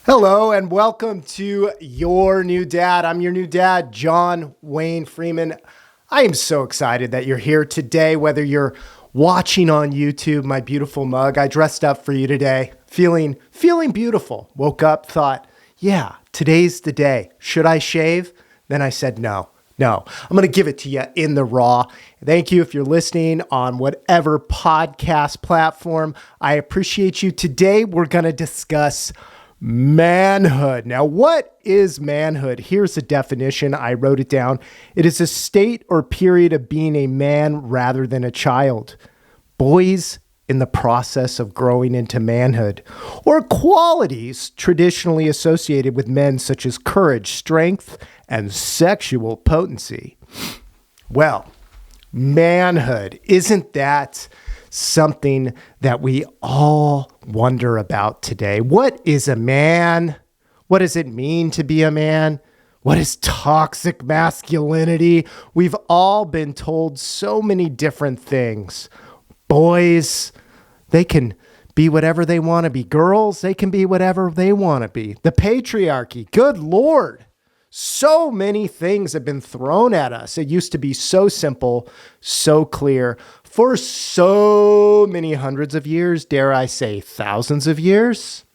Hello and welcome to Your New Dad. I'm your new dad, John Wayne Freeman. I am so excited that you're here today, whether you're watching on YouTube, my beautiful mug. I dressed up for you today, feeling beautiful. Woke up, thought, yeah, today's the day. Should I shave? Then I said, no. I'm going to give it to you in the raw. Thank you if you're listening on whatever podcast platform. I appreciate you. Today, we're going to discuss manhood. Now, what is manhood? Here's the definition. I wrote it down. It is a state or period of being a man rather than a child. Boys in the process of growing into manhood, or qualities traditionally associated with men such as courage, strength, and sexual potency. Well, manhood, isn't that something that we all wonder about today? What is a man? What does it mean to be a man? What is toxic masculinity? We've all been told so many different things. Boys, they can be whatever they want to be. Girls, they can be whatever they want to be. The patriarchy, good Lord. So many things have been thrown at us. It used to be so simple, so clear for so many hundreds of years, dare I say thousands of years.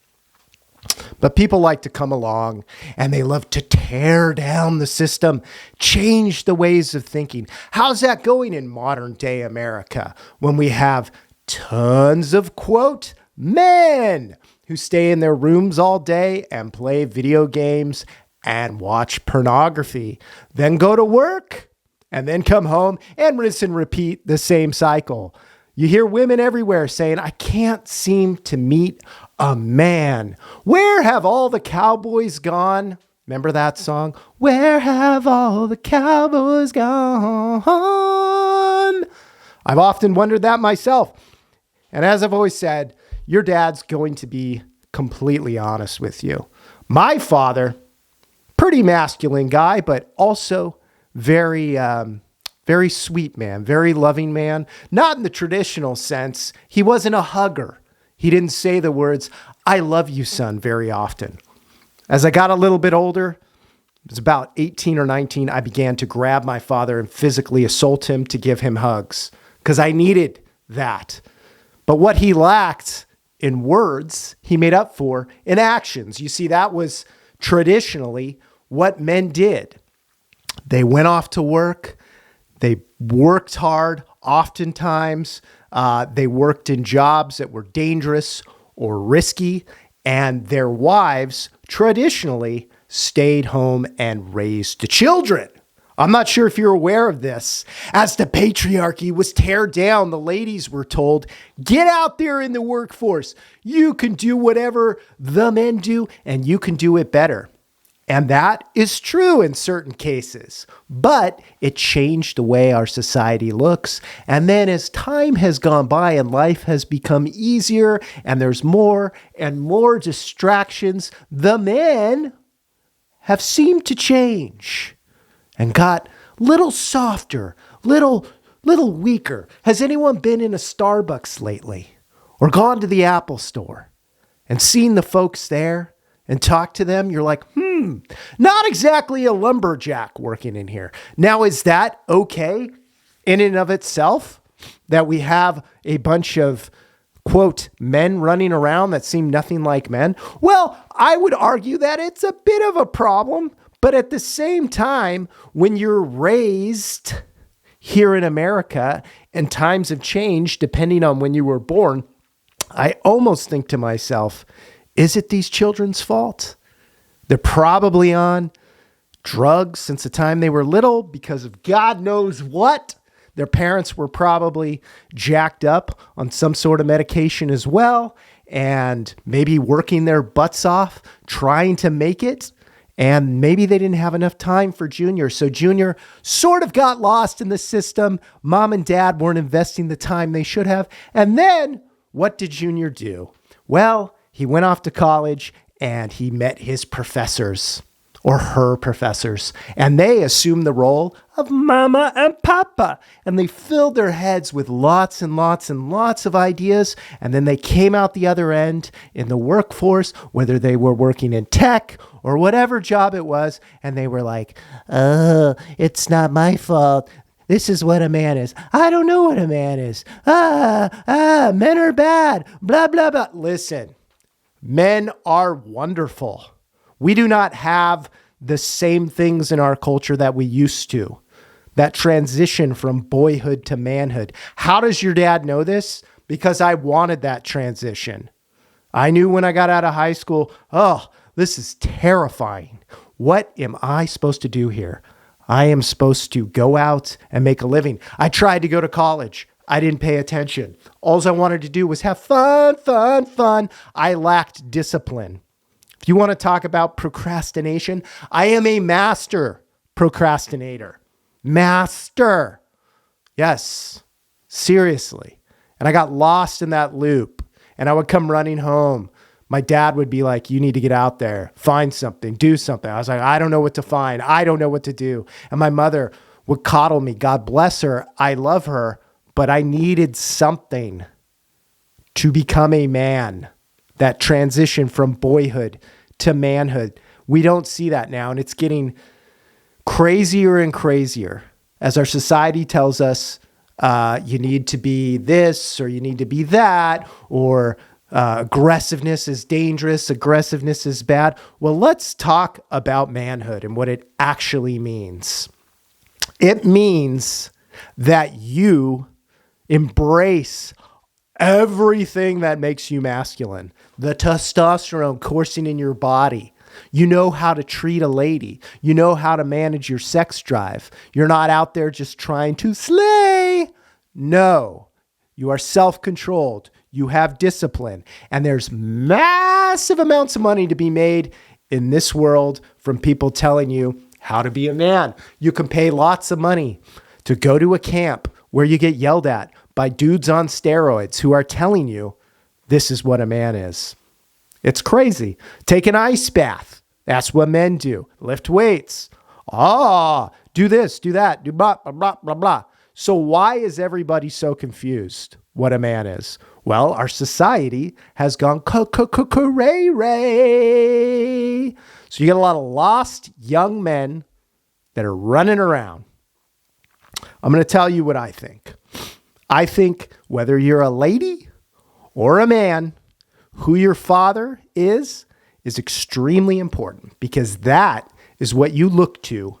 But people like to come along and they love to tear down the system, change the ways of thinking. How's that going in modern day America when we have tons of, quote, men who stay in their rooms all day and play video games and watch pornography, then go to work and then come home and rinse and repeat the same cycle? You hear women everywhere saying, I can't seem to meet a man. Where have all the cowboys gone? Remember that song? Where have all the cowboys gone? I've often wondered that myself. And as I've always said, your dad's going to be completely honest with you. My father, pretty masculine guy, but also very sweet man, very loving man. Not in the traditional sense. He wasn't a hugger. He didn't say the words, I love you, son, very often. As I got a little bit older, it was about 18 or 19, I began to grab my father and physically assault him to give him hugs because I needed that. But what he lacked in words, he made up for in actions. You see, that was traditionally what men did. They went off to work. They worked hard. Oftentimes, they worked in jobs that were dangerous or risky, and their wives traditionally stayed home and raised the children. I'm not sure if you're aware of this. As the patriarchy was teared down, the ladies were told, get out there in the workforce. You can do whatever the men do, and you can do it better. And that is true in certain cases, but it changed the way our society looks. And then as time has gone by and life has become easier and there's more and more distractions, the men have seemed to change and got little softer, little weaker. Has anyone been in a Starbucks lately or gone to the Apple store and seen the folks there and talked to them? You're like, not exactly a lumberjack working in here. Now, is that okay in and of itself that we have a bunch of, quote, men running around that seem nothing like men? Well, I would argue that it's a bit of a problem. But at the same time, when you're raised here in America and times have changed depending on when you were born, I almost think to myself, is it these children's fault? They're probably on drugs since the time they were little because of God knows what. Their parents were probably jacked up on some sort of medication as well, and maybe working their butts off, trying to make it. And maybe they didn't have enough time for Junior. So Junior sort of got lost in the system. Mom and dad weren't investing the time they should have. And then what did Junior do? Well, he went off to college and he met his professors. or her professors, and they assumed the role of mama and papa, and they filled their heads with lots and lots and lots of ideas, and then they came out the other end in the workforce, whether they were working in tech or whatever job it was, and they were like, oh, it's not my fault. This is what a man is. I don't know what a man is. Men are bad, blah, blah, blah. Listen, men are wonderful. We do not have the same things in our culture that we used to. That transition from boyhood to manhood. How does your dad know this? Because I wanted that transition. I knew when I got out of high school, oh, this is terrifying. What am I supposed to do here? I am supposed to go out and make a living. I tried to go to college. I didn't pay attention. All I wanted to do was have fun, fun, fun. I lacked discipline. If you want to talk about procrastination, I am a master procrastinator. Master. Yes, seriously. And I got lost in that loop, and I would come running home. My dad would be like, you need to get out there, find something, do something. I was like, I don't know what to find. I don't know what to do. And my mother would coddle me. God bless her. I love her, but I needed something to become a man. That transition from boyhood to manhood. We don't see that now, and it's getting crazier and crazier as our society tells us you need to be this or you need to be that, or aggressiveness is dangerous, aggressiveness is bad. Well, let's talk about manhood and what it actually means. It means that you embrace everything that makes you masculine. The testosterone coursing in your body. You know how to treat a lady. You know how to manage your sex drive. You're not out there just trying to slay. No, you are self-controlled. You have discipline. And there's massive amounts of money to be made in this world from people telling you how to be a man. You can pay lots of money to go to a camp where you get yelled at by dudes on steroids who are telling you this is what a man is. It's crazy. Take an ice bath. That's what men do. Lift weights. Do this, do that, do blah, blah, blah, blah, blah. So why is everybody so confused what a man is? Well, our society has gone cray-ray. So you get a lot of lost young men that are running around. I'm going to tell you what I think. I think whether you're a lady or a man, who your father is extremely important, because that is what you look to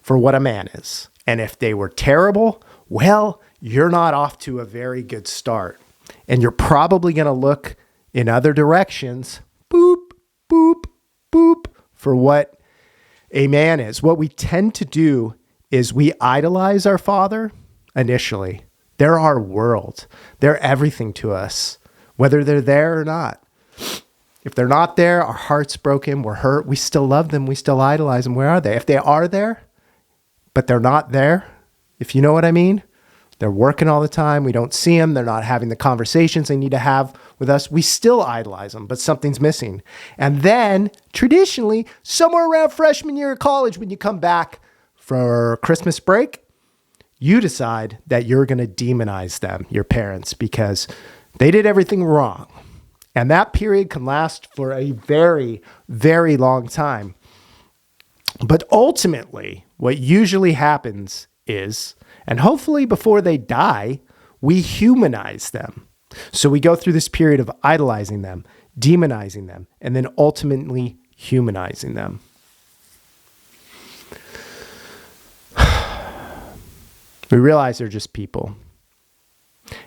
for what a man is. And if they were terrible, well, you're not off to a very good start. And you're probably going to look in other directions, boop, boop, boop, for what a man is. What we tend to do is we idolize our father initially. They're our world. They're everything to us, whether they're there or not. If they're not there, our heart's broken, we're hurt, we still love them, we still idolize them. Where are they? If they are there, but they're not there, if you know what I mean, they're working all the time, we don't see them, they're not having the conversations they need to have with us, we still idolize them, but something's missing. And then, traditionally, somewhere around freshman year of college, when you come back for Christmas break, you decide that you're going to demonize them, your parents, because they did everything wrong. And that period can last for a very, very long time. But ultimately, what usually happens is, and hopefully before they die, we humanize them. So we go through this period of idolizing them, demonizing them, and then ultimately humanizing them. We realize they're just people.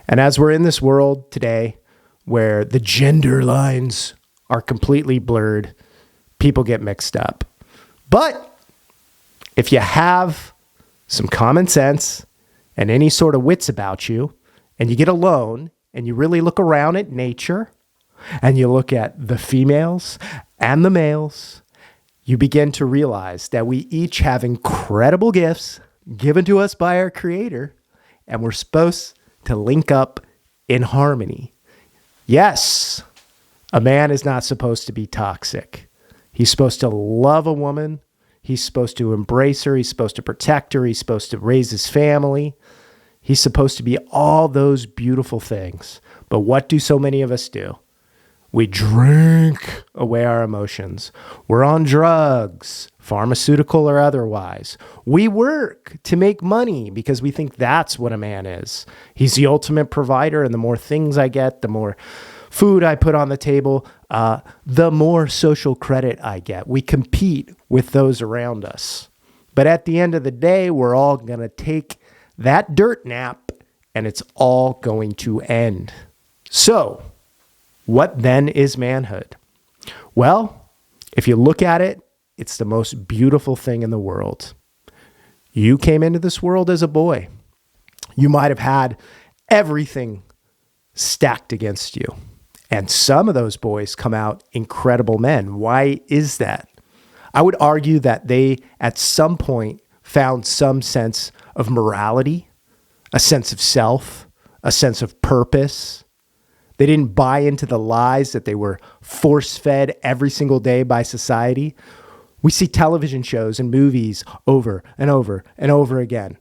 And as we're in this world today where the gender lines are completely blurred, people get mixed up. But if you have some common sense and any sort of wits about you, and you get alone and you really look around at nature and you look at the females and the males, you begin to realize that we each have incredible gifts given to us by our Creator, and we're supposed to link up in harmony. Yes, a man is not supposed to be toxic. He's supposed to love a woman. He's supposed to embrace her. He's supposed to protect her. He's supposed to raise his family. He's supposed to be all those beautiful things. But what do so many of us do? We drink away our emotions. We're on drugs, pharmaceutical or otherwise. We work to make money because we think that's what a man is. He's the ultimate provider, and the more things I get, the more food I put on the table, the more social credit I get. We compete with those around us. But at the end of the day, we're all going to take that dirt nap, and it's all going to end. So, what then is manhood? Well, if you look at it, it's the most beautiful thing in the world. You came into this world as a boy. You might have had everything stacked against you. And some of those boys come out incredible men. Why is that? I would argue that they, at some point, found some sense of morality, a sense of self, a sense of purpose. They didn't buy into the lies that they were force-fed every single day by society. We see television shows and movies over and over and over again.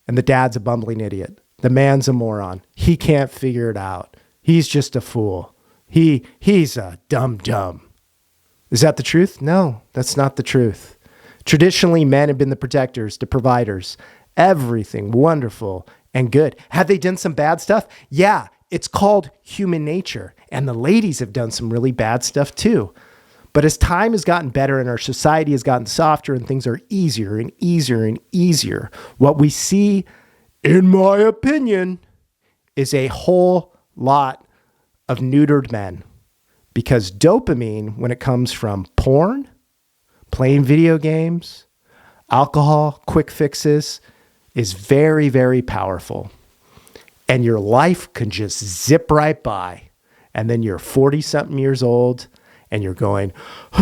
And the dad's a bumbling idiot. The man's a moron. He can't figure it out. He's just a fool. He's a dum-dum. Is that the truth? No, that's not the truth. Traditionally, men have been the protectors, the providers, everything wonderful and good. Have they done some bad stuff? Yeah, it's called human nature. And the ladies have done some really bad stuff too. But as time has gotten better and our society has gotten softer and things are easier and easier and easier, what we see, in my opinion, is a whole lot of neutered men. Because dopamine, when it comes from porn, playing video games, alcohol, quick fixes, is very, very powerful. And your life can just zip right by. And then you're 40-something years old and you're going, I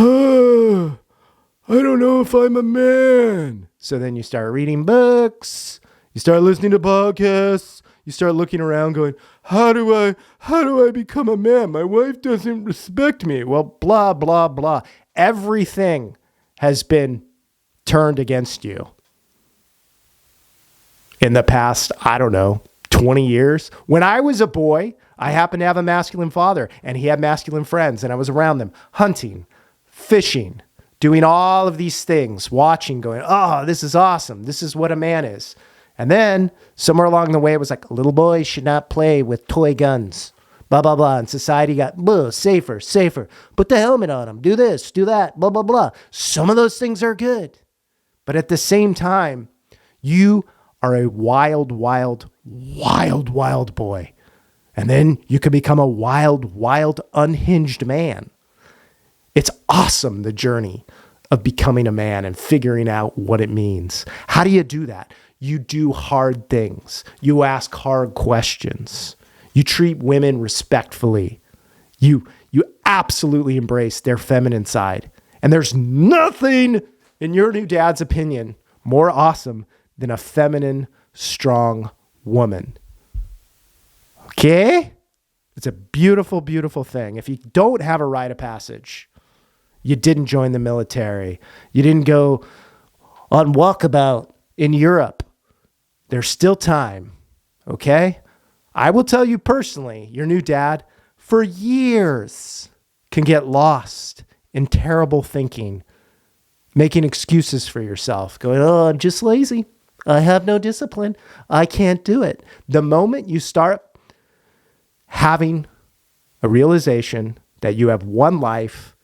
don't know if I'm a man. So then you start reading books, you start listening to podcasts, you start looking around going, how do I become a man? My wife doesn't respect me. Well, blah, blah, blah. Everything has been turned against you in the past, 20 years. When I was a boy, I happened to have a masculine father and he had masculine friends and I was around them hunting, fishing, doing all of these things, watching, going, oh, this is awesome. This is what a man is. And then somewhere along the way, it was like, little boys should not play with toy guns, blah, blah, blah. And society got, safer. Put the helmet on them. Do this, do that, blah, blah, blah. Some of those things are good. But at the same time, you are a wild, wild, wild, wild boy. And then you can become a wild, wild, unhinged man. It's awesome, the journey of becoming a man and figuring out what it means. How do you do that? You do hard things. You ask hard questions. You treat women respectfully. You absolutely embrace their feminine side. And there's nothing, in your new dad's opinion, more awesome than a feminine, strong woman. Okay? It's a beautiful, beautiful thing. If you don't have a rite of passage, you didn't join the military, you didn't go on walkabout in Europe, there's still time, okay? I will tell you personally, your new dad, for years, can get lost in terrible thinking, making excuses for yourself, going, I'm just lazy. I have no discipline. I can't do it. The moment you start having a realization that you have one life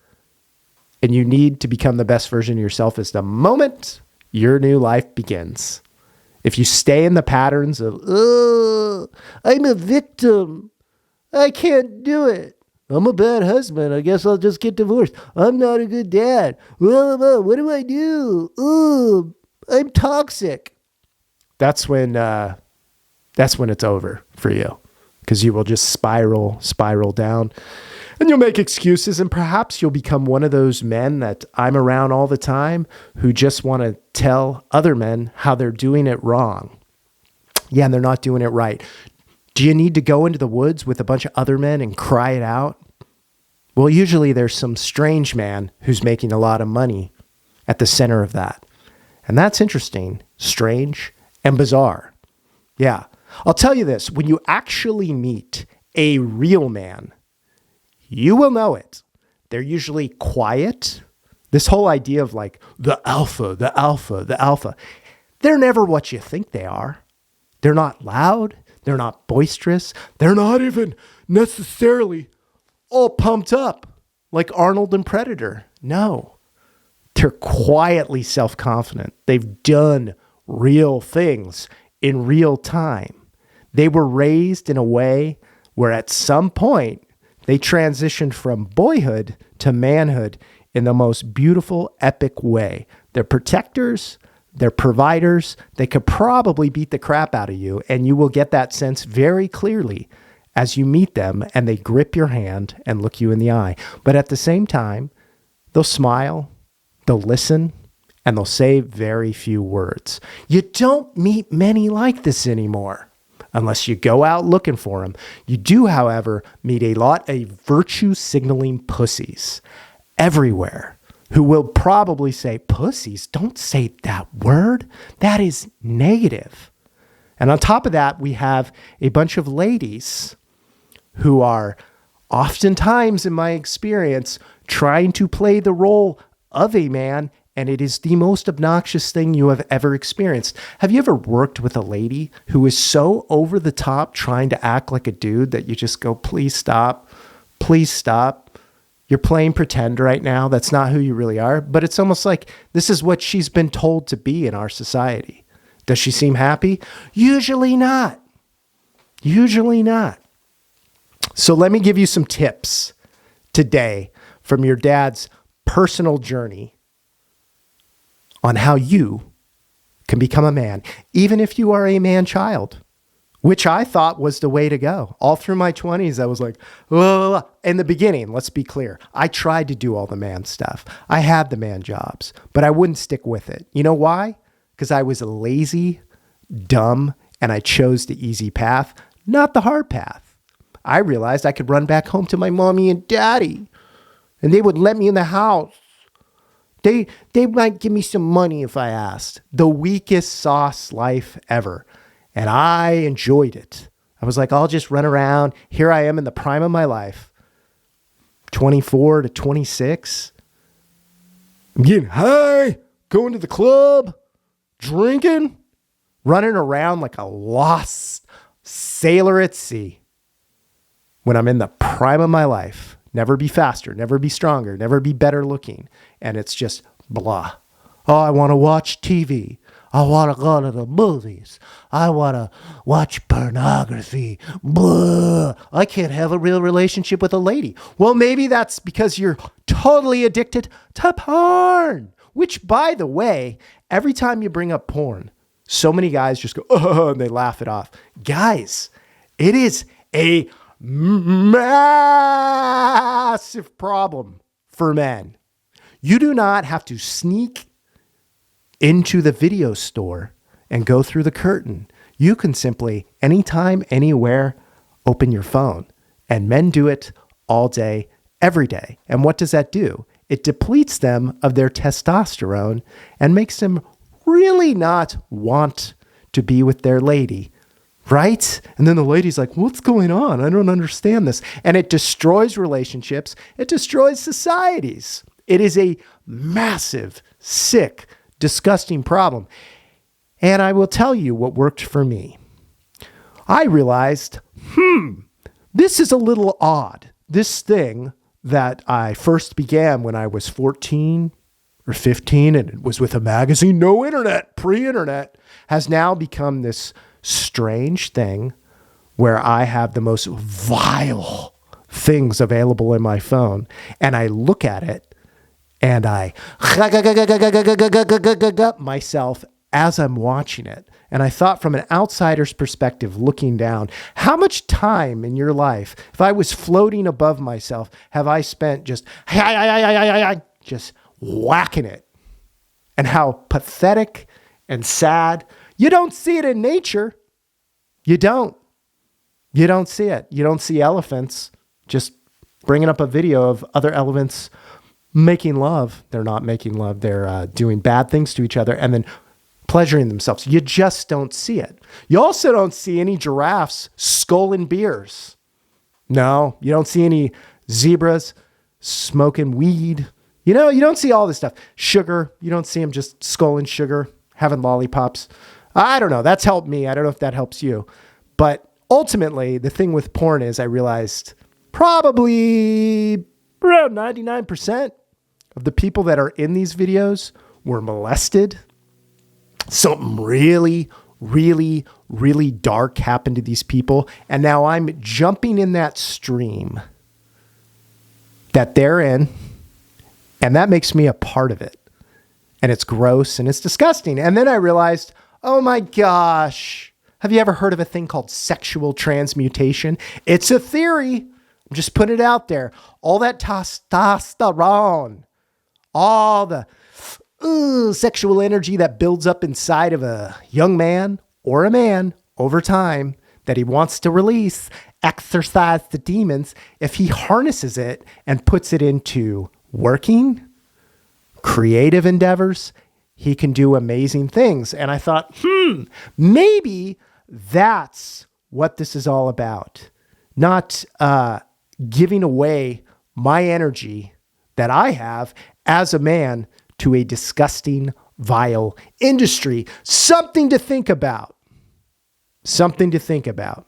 and you need to become the best version of yourself is the moment your new life begins. If you stay in the patterns of, I'm a victim. I can't do it. I'm a bad husband. I guess I'll just get divorced. I'm not a good dad. What do I do? I'm toxic. That's when it's over for you, because you will just spiral down. And you'll make excuses, and perhaps you'll become one of those men that I'm around all the time who just want to tell other men how they're doing it wrong. Yeah, and they're not doing it right. Do you need to go into the woods with a bunch of other men and cry it out? Well, usually there's some strange man who's making a lot of money at the center of that. And that's interesting, strange, and bizarre. Yeah. I'll tell you this, when you actually meet a real man, you will know it. They're usually quiet. This whole idea of like the alpha, the alpha, the alpha. They're never what you think they are. They're not loud. They're not boisterous. They're not even necessarily all pumped up like Arnold and Predator. No, they're quietly self-confident. They've done real things in real time. They were raised in a way where at some point they transitioned from boyhood to manhood in the most beautiful, epic way. They're protectors. They're providers. They could probably beat the crap out of you, and you will get that sense very clearly as you meet them and they grip your hand and look you in the eye. But at the same time, they'll smile, they'll listen, and they'll say very few words. You don't meet many like this anymore unless you go out looking for them. You do, however, meet a lot of virtue signaling pussies everywhere who will probably say, pussies, don't say that word. That is negative. And on top of that, we have a bunch of ladies who are oftentimes, in my experience, trying to play the role of a man, and it is the most obnoxious thing you have ever experienced. Have you ever worked with a lady who is so over the top trying to act like a dude that you just go, please stop, please stop. You're playing pretend right now. That's not who you really are. But it's almost like this is what she's been told to be in our society. Does she seem happy? Usually not. Usually not. So let me give you some tips today from your dad's personal journey on how you can become a man, even if you are a man child, which I thought was the way to go. All through my 20s, I was like, well, in the beginning, let's be clear. I tried to do all the man stuff. I had the man jobs, but I wouldn't stick with it. You know why? Because I was lazy, dumb, and I chose the easy path, not the hard path. I realized I could run back home to my mommy and daddy, and they would let me in the house. They might give me some money if I asked. The weakest sauce life ever. And I enjoyed it. I was like, I'll just run around. Here I am in the prime of my life, 24 to 26. I'm getting high, going to the club, drinking, running around like a lost sailor at sea. When I'm in the prime of my life, never be faster, never be stronger, never be better looking. And it's just blah. Oh, I want to watch TV. I want to go to the movies. I want to watch pornography. Blah. I can't have a real relationship with a lady. Well, maybe that's because you're totally addicted to porn, which, by the way, every time you bring up porn, so many guys just go, oh, and they laugh it off. Guys, it is a massive problem for men. You do not have to sneak into the video store and go through the curtain. You can simply, anytime, anywhere, open your phone. And men do it all day, every day. And what does that do? It depletes them of their testosterone and makes them really not want to be with their lady, right? And then the lady's like, what's going on? I don't understand this. And it destroys relationships. It destroys societies. It is a massive, sick, disgusting problem. And I will tell you what worked for me. I realized, this is a little odd. This thing that I first began when I was 14 or 15, and it was with a magazine, no internet, pre-internet, has now become this strange thing where I have the most vile things available in my phone. And I look at it and I myself as I'm watching it. And I thought from an outsider's perspective, looking down, how much time in your life, if I was floating above myself, have I spent just whacking it? And how pathetic and sad. You don't see it in nature. You don't see it. You don't see elephants just bringing up a video of other elephants making love. They're not making love. They're doing bad things to each other and then pleasuring themselves. You just don't see it. You also don't see any giraffes sculling beers. No, you don't see any zebras smoking weed. You don't see all this stuff. Sugar, you don't see them just sculling sugar, having lollipops. I don't know. That's helped me. I don't know if that helps you. But ultimately, the thing with porn is I realized probably around 99% of the people that are in these videos were molested. Something really, really, really dark happened to these people. And now I'm jumping in that stream that they're in. And that makes me a part of it. And it's gross and it's disgusting. And then I realized, oh my gosh, have you ever heard of a thing called sexual transmutation? It's a theory. I'm just putting it out there. All that testosterone, all the sexual energy that builds up inside of a young man or a man over time that he wants to release, exercise the demons. If he harnesses it and puts it into working, creative endeavors, he can do amazing things. And I thought, maybe that's what this is all about. Not giving away my energy that I have as a man to a disgusting, vile industry. Something to think about. Something to think about.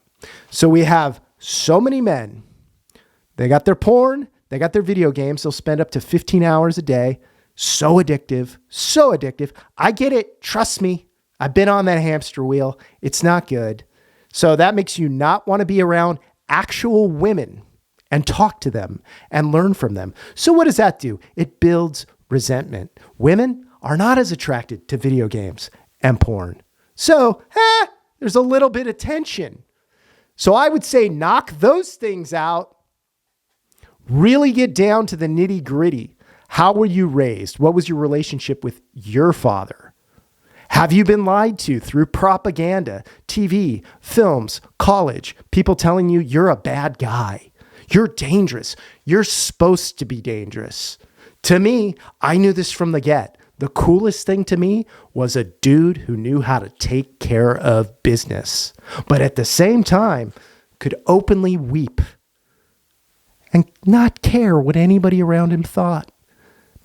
So we have so many men. They got their porn. They got their video games. They'll spend up to 15 hours a day. So addictive. So addictive. I get it. Trust me. I've been on that hamster wheel. It's not good. So that makes you not want to be around actual women and talk to them and learn from them. So what does that do? It builds resentment. Women are not as attracted to video games and porn. So there's a little bit of tension. So I would say knock those things out. Really get down to the nitty gritty. How were you raised? What was your relationship with your father? Have you been lied to through propaganda, TV, films, college, people telling you you're a bad guy? You're dangerous. You're supposed to be dangerous. To me, I knew this from the get. The coolest thing to me was a dude who knew how to take care of business, but at the same time could openly weep and not care what anybody around him thought.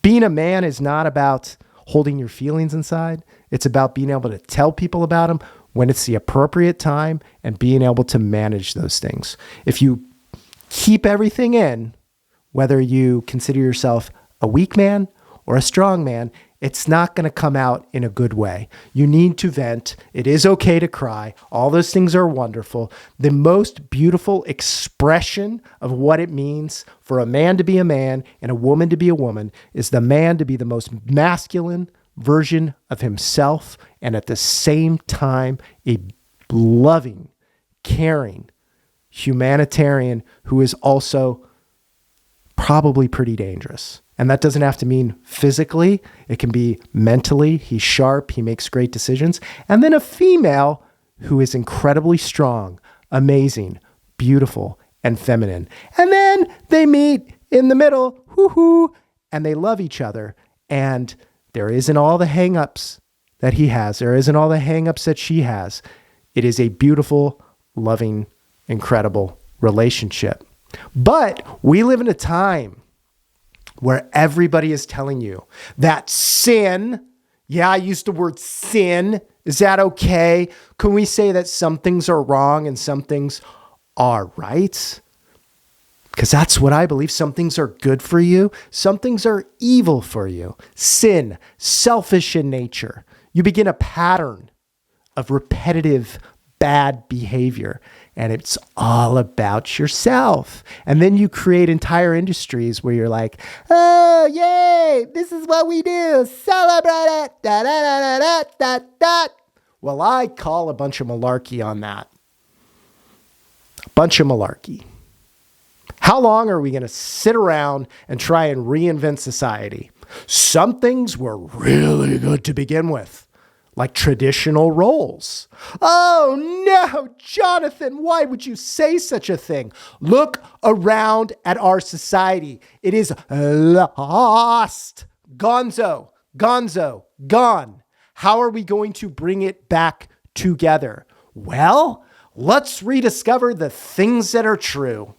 Being a man is not about holding your feelings inside. It's about being able to tell people about them when it's the appropriate time and being able to manage those things. If you keep everything in, whether you consider yourself a weak man or a strong man, it's not going to come out in a good way. You need to vent. It is okay to cry. All those things are wonderful. The most beautiful expression of what it means for a man to be a man and a woman to be a woman is the man to be the most masculine version of himself and at the same time a loving, caring, humanitarian who is also probably pretty dangerous. And that doesn't have to mean physically. It can be mentally. He's sharp. He makes great decisions. And then a female who is incredibly strong, amazing, beautiful, and feminine. And then they meet in the middle, and they love each other. And there isn't all the hang-ups that he has. There isn't all the hang-ups that she has. It is a beautiful, loving, incredible relationship. But we live in a time where everybody is telling you that sin, I used the word sin. Is that okay? Can we say that some things are wrong and some things are right? Because that's what I believe. Some things are good for you. Some things are evil for you. Sin, selfish in nature. You begin a pattern of repetitive bad behavior. And it's all about yourself. And then you create entire industries where you're like, oh, yay, this is what we do. Celebrate it. Da, da, da, da, da, da. Well, I call a bunch of malarkey on that. A bunch of malarkey. How long are we going to sit around and try and reinvent society? Some things were really good to begin with. like traditional roles. Oh no, Jonathan, why would you say such a thing? Look around at our society. It is lost. Gonzo, gone. How are we going to bring it back together? Well, let's rediscover the things that are true,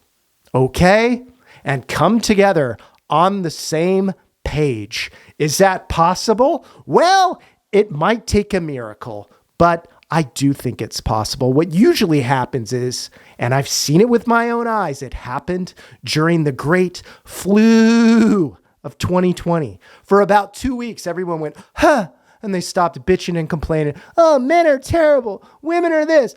okay? And come together on the same page. Is that possible? Well, it might take a miracle, but I do think it's possible. What usually happens is, and I've seen it with my own eyes, it happened during the great flu of 2020. For about 2 weeks, everyone went, huh, and they stopped bitching and complaining. Oh, men are terrible. Women are this.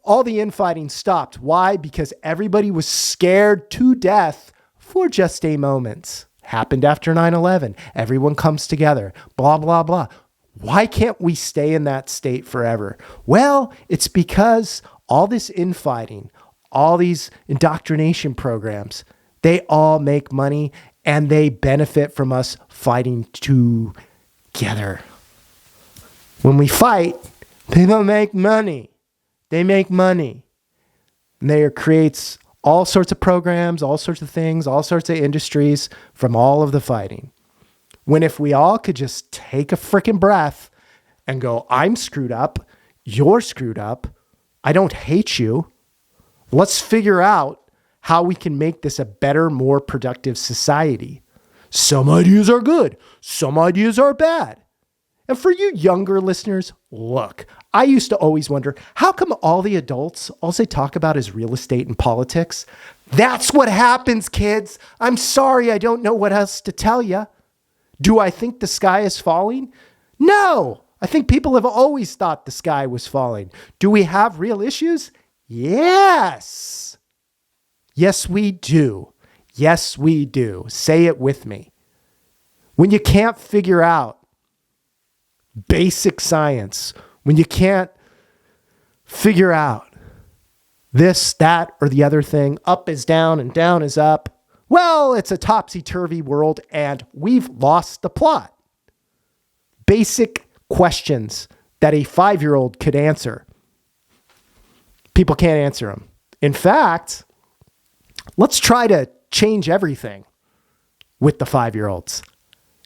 All the infighting stopped. Why? Because everybody was scared to death for just a moment. Happened after 9/11. Everyone comes together. Blah, blah, blah. Why can't we stay in that state forever? Well, it's because all this infighting, all these indoctrination programs, they all make money and they benefit from us fighting together. When we fight, people make money. They make money. And there creates all sorts of programs, all sorts of things, all sorts of industries from all of the fighting. When if we all could just take a freaking breath and go, I'm screwed up, you're screwed up, I don't hate you. Let's figure out how we can make this a better, more productive society. Some ideas are good, some ideas are bad. And for you younger listeners, look, I used to always wonder, how come all the adults, all they talk about is real estate and politics? That's what happens, kids. I'm sorry, I don't know what else to tell you. Do I think the sky is falling? No, I think people have always thought the sky was falling. Do we have real issues? Yes. Yes, we do. Yes, we do. Say it with me. When you can't figure out basic science, when you can't figure out this, that, or the other thing, up is down and down is up, well, it's a topsy-turvy world and we've lost the plot. Basic questions that a 5-year-old could answer. People can't answer them. In fact, let's try to change everything with the 5-year-olds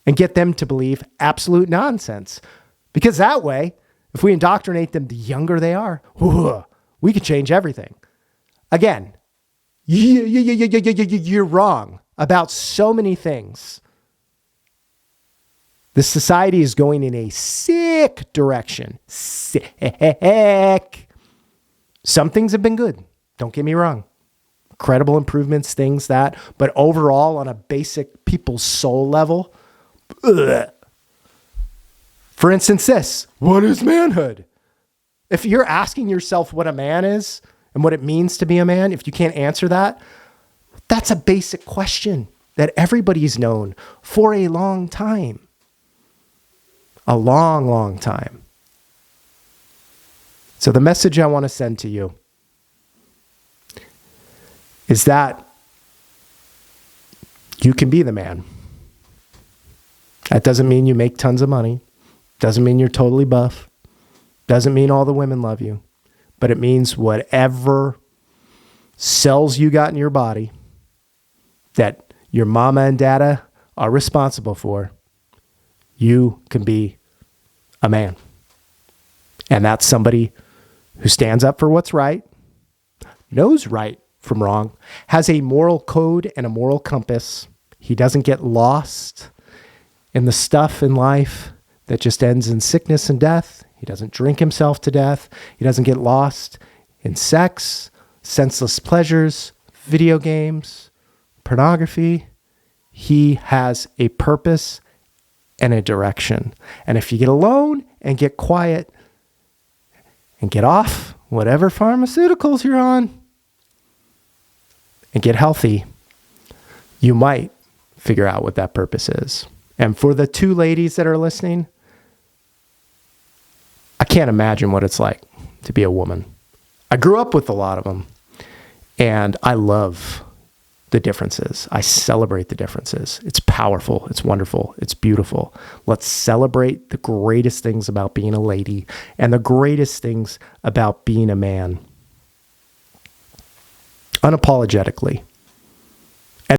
and get them to believe absolute nonsense. Because that way, if we indoctrinate them the younger they are, we can change everything. Again, you're wrong about so many things. The society is going in a sick direction. Sick. Some things have been good. Don't get me wrong. Incredible improvements, things that, but overall on a basic people's soul level, ugh. For instance, this, what is manhood? If you're asking yourself what a man is and what it means to be a man, if you can't answer that, that's a basic question that everybody's known for a long time. A long, long time. So the message I want to send to you is that you can be the man. That doesn't mean you make tons of money. Doesn't mean you're totally buff. Doesn't mean all the women love you. But it means whatever cells you got in your body that your mama and dada are responsible for, you can be a man. And that's somebody who stands up for what's right, knows right from wrong, has a moral code and a moral compass. He doesn't get lost in the stuff in life that just ends in sickness and death. He doesn't drink himself to death. He doesn't get lost in sex, senseless pleasures, video games, pornography. He has a purpose and a direction. And if you get alone and get quiet and get off whatever pharmaceuticals you're on and get healthy, you might figure out what that purpose is. And for the 2 ladies that are listening, I can't imagine what it's like to be a woman. I grew up with a lot of them, and I love the differences. I celebrate the differences. It's powerful. It's wonderful. It's beautiful. Let's celebrate the greatest things about being a lady and the greatest things about being a man. Unapologetically.